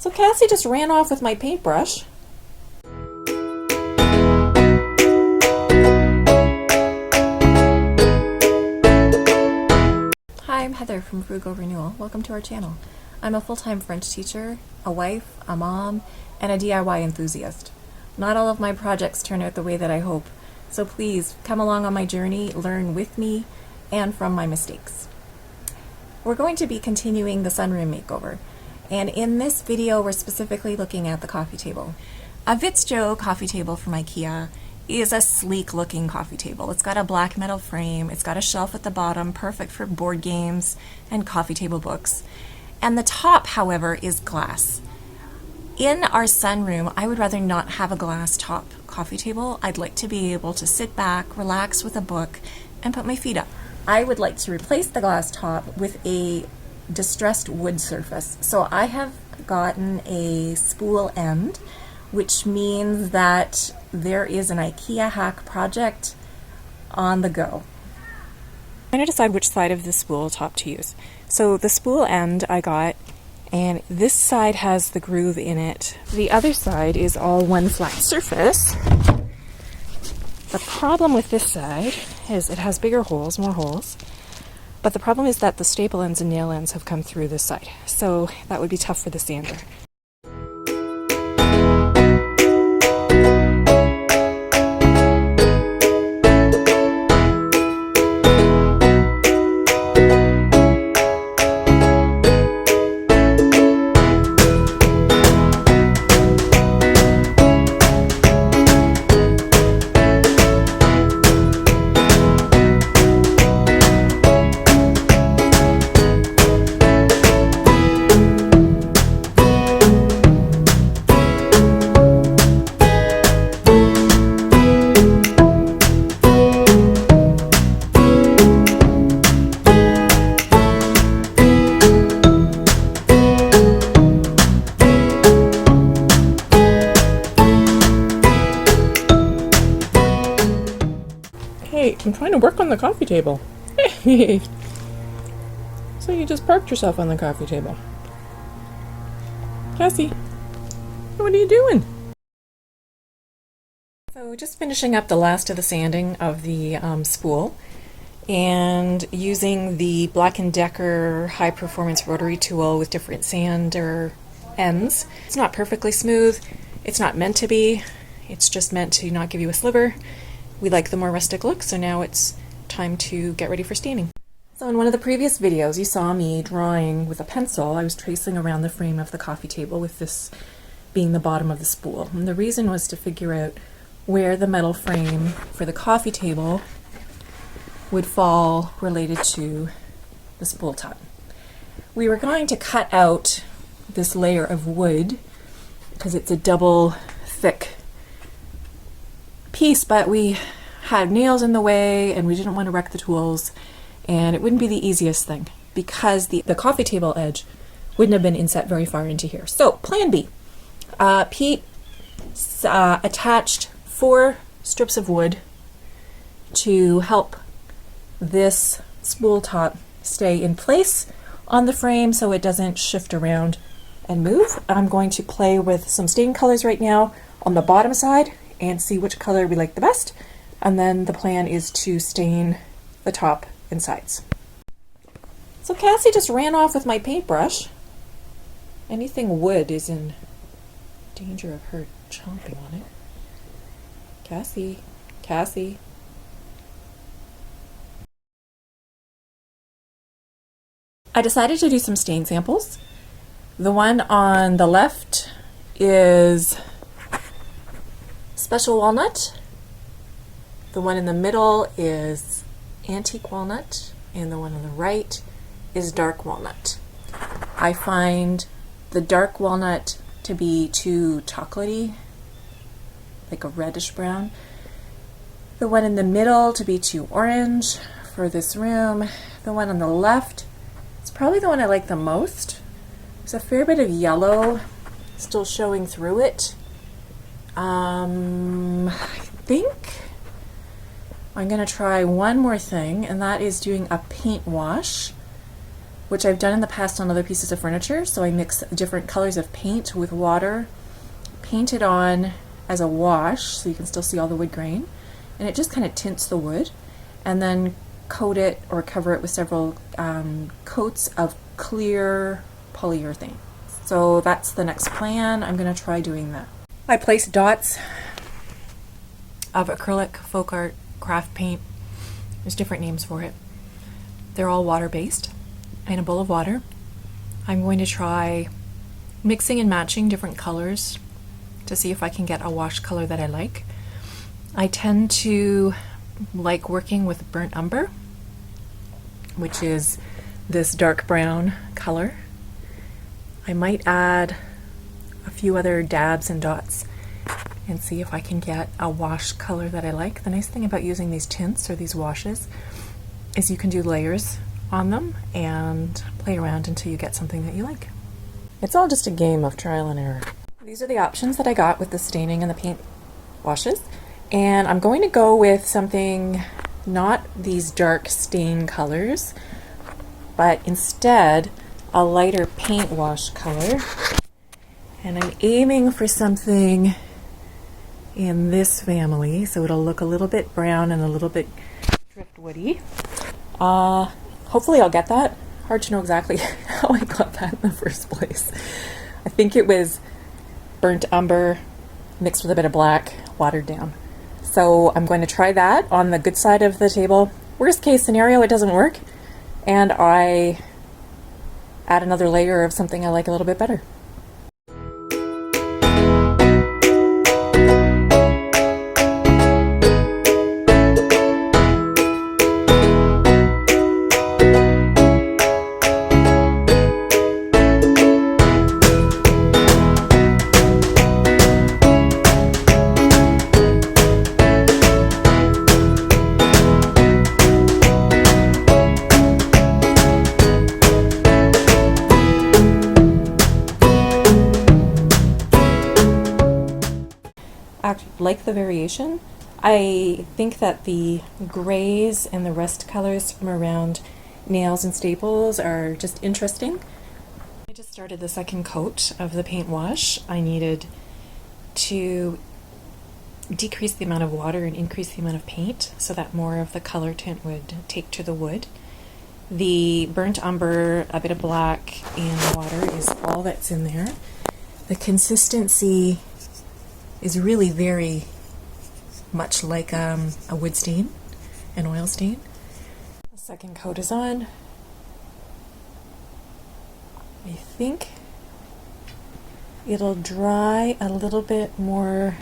So Cassie just ran off with my paintbrush. Hi, I'm Heather from Frugal Renewal. Welcome to our channel. I'm a full-time French teacher, a wife, a mom, and a DIY enthusiast. Not all of my projects turn out the way that I hope, so please come along on my journey, learn with me, and from my mistakes. We're going to be continuing the sunroom makeover, and in this video we're specifically looking at the coffee table. A Vitzjo coffee table from Ikea is a sleek looking coffee table. It's got a black metal frame, it's got a shelf at the bottom, perfect for board games and coffee table books. And the top, however, is glass. In our sunroom, I would rather not have a glass top coffee table. I'd like to be able to sit back, relax with a book, and put my feet up. I would like to replace the glass top with a distressed wood surface. So I have gotten a spool end, which means that there is an Ikea hack project on the go. I'm trying to decide which side of the spool top to use. So the spool end I got, and this side has the groove in it. The other side is all one flat surface. The problem with this side is it has bigger holes, more holes. But the problem is that the staple ends and nail ends have come through this side. So that would be tough for the sander. Hey, I'm trying to work on the coffee table. So you just parked yourself on the coffee table. Cassie, what are you doing? So just finishing up the last of the sanding of the spool and using the Black & Decker high performance rotary tool with different sander ends. It's not perfectly smooth. It's not meant to be. It's just meant to not give you a sliver. We like the more rustic look, so now it's time to get ready for staining. So in one of the previous videos you saw me drawing with a pencil. I was tracing around the frame of the coffee table with this being the bottom of the spool. And the reason was to figure out where the metal frame for the coffee table would fall related to the spool top. We were going to cut out this layer of wood because it's a double thick piece, but we had nails in the way and we didn't want to wreck the tools, and it wouldn't be the easiest thing because the coffee table edge wouldn't have been inset very far into here. So plan B. Pete attached 4 strips of wood to help this spool top stay in place on the frame so it doesn't shift around and move. I'm going to play with some stain colors right now on the bottom side and see which color we like the best, and then the plan is to stain the top and sides. So Cassie just ran off with my paintbrush. Anything wood is in danger of her chomping on it. Cassie. I decided to do some stain samples. The one on the left is Special Walnut. The one in the middle is Antique Walnut, and the one on the right is Dark Walnut. I find the Dark Walnut to be too chocolatey, like a reddish brown. The one in the middle to be too orange for this room. The one on the left is probably the one I like the most. There's a fair bit of yellow still showing through it. I think I'm going to try one more thing, and that is doing a paint wash which I've done in the past on other pieces of furniture. So I mix different colors of paint with water, paint it on as a wash so you can still see all the wood grain, and it just kind of tints the wood, and then coat it or cover it with several coats of clear polyurethane. So that's the next plan. I'm going to try doing that. I placed dots of acrylic, folk art, craft paint. There's different names for it. They're all water-based in a bowl of water. I'm going to try mixing and matching different colors to see if I can get a wash color that I like. I tend to like working with burnt umber, which is this dark brown color. I might add a few other dabs and dots and see if I can get a wash color that I like. The nice thing about using these tints or these washes is you can do layers on them and play around until you get something that you like. It's all just a game of trial and error. These are the options that I got with the staining and the paint washes, and I'm going to go with something, not these dark stain colors, but instead a lighter paint wash color. And I'm aiming for something in this family, so it'll look a little bit brown and a little bit driftwoody. Hopefully I'll get that. Hard to know exactly how I got that in the first place. I think it was burnt umber mixed with a bit of black, watered down. So I'm going to try that on the good side of the table. Worst case scenario, it doesn't work, and I add another layer of something I like a little bit better. Like the variation. I think that the grays and the rust colors from around nails and staples are just interesting. I just started the second coat of the paint wash. I needed to decrease the amount of water and increase the amount of paint so that more of the color tint would take to the wood. The burnt umber, a bit of black, and water is all that's in there. The consistency is really very much like a wood stain, an oil stain. The second coat is on. I think it'll dry a little bit more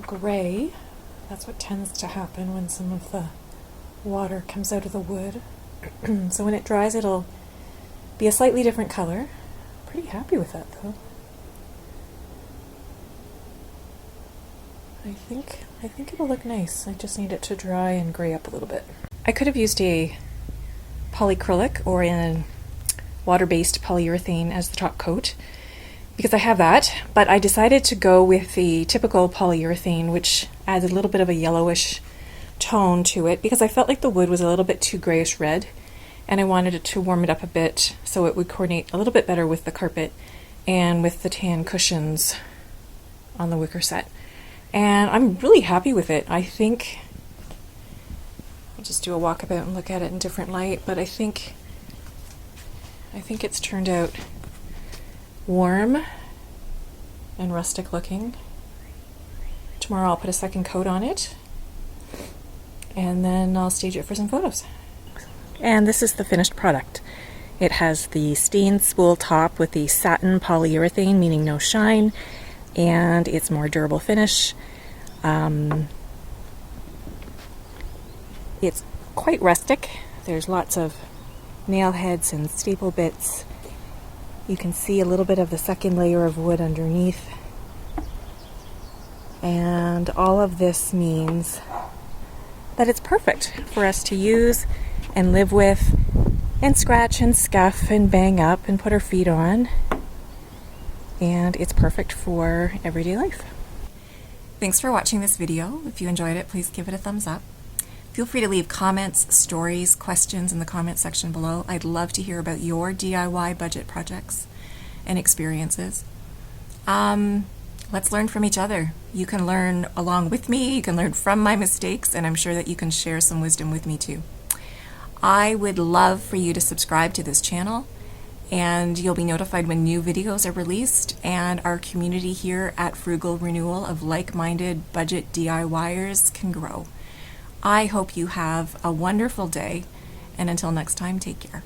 gray. That's what tends to happen when some of the water comes out of the wood. So when it dries, it'll be a slightly different color. Pretty happy with that though. I think it'll look nice. I just need it to dry and gray up a little bit. I could have used a polyacrylic or a water-based polyurethane as the top coat because I have that, but I decided to go with the typical polyurethane, which adds a little bit of a yellowish tone to it because I felt like the wood was a little bit too grayish red, and I wanted it to warm it up a bit so it would coordinate a little bit better with the carpet and with the tan cushions on the wicker set. And I'm really happy with it. I think I'll just do a walkabout and look at it in different light, but I think it's turned out warm and rustic looking. Tomorrow I'll put a second coat on it, and then I'll stage it for some photos. And this is the finished product. It has the stained spool top with the satin polyurethane, meaning no shine, and it's more durable finish. It's quite rustic. There's lots of nail heads and staple bits. You can see a little bit of the second layer of wood underneath. And all of this means that it's perfect for us to use and live with and scratch and scuff and bang up and put our feet on. And it's perfect for everyday life. Thanks for watching this video. If you enjoyed it, please give it a thumbs up. Feel free to leave comments, stories, questions in the comment section below. I'd love to hear about your DIY budget projects and experiences. Let's learn from each other. You can learn along with me, you can learn from my mistakes, and I'm sure that you can share some wisdom with me too. I would love for you to subscribe to this channel, and you'll be notified when new videos are released, and our community here at Frugal Renewal of like-minded budget DIYers can grow. I hope you have a wonderful day, and until next time, take care.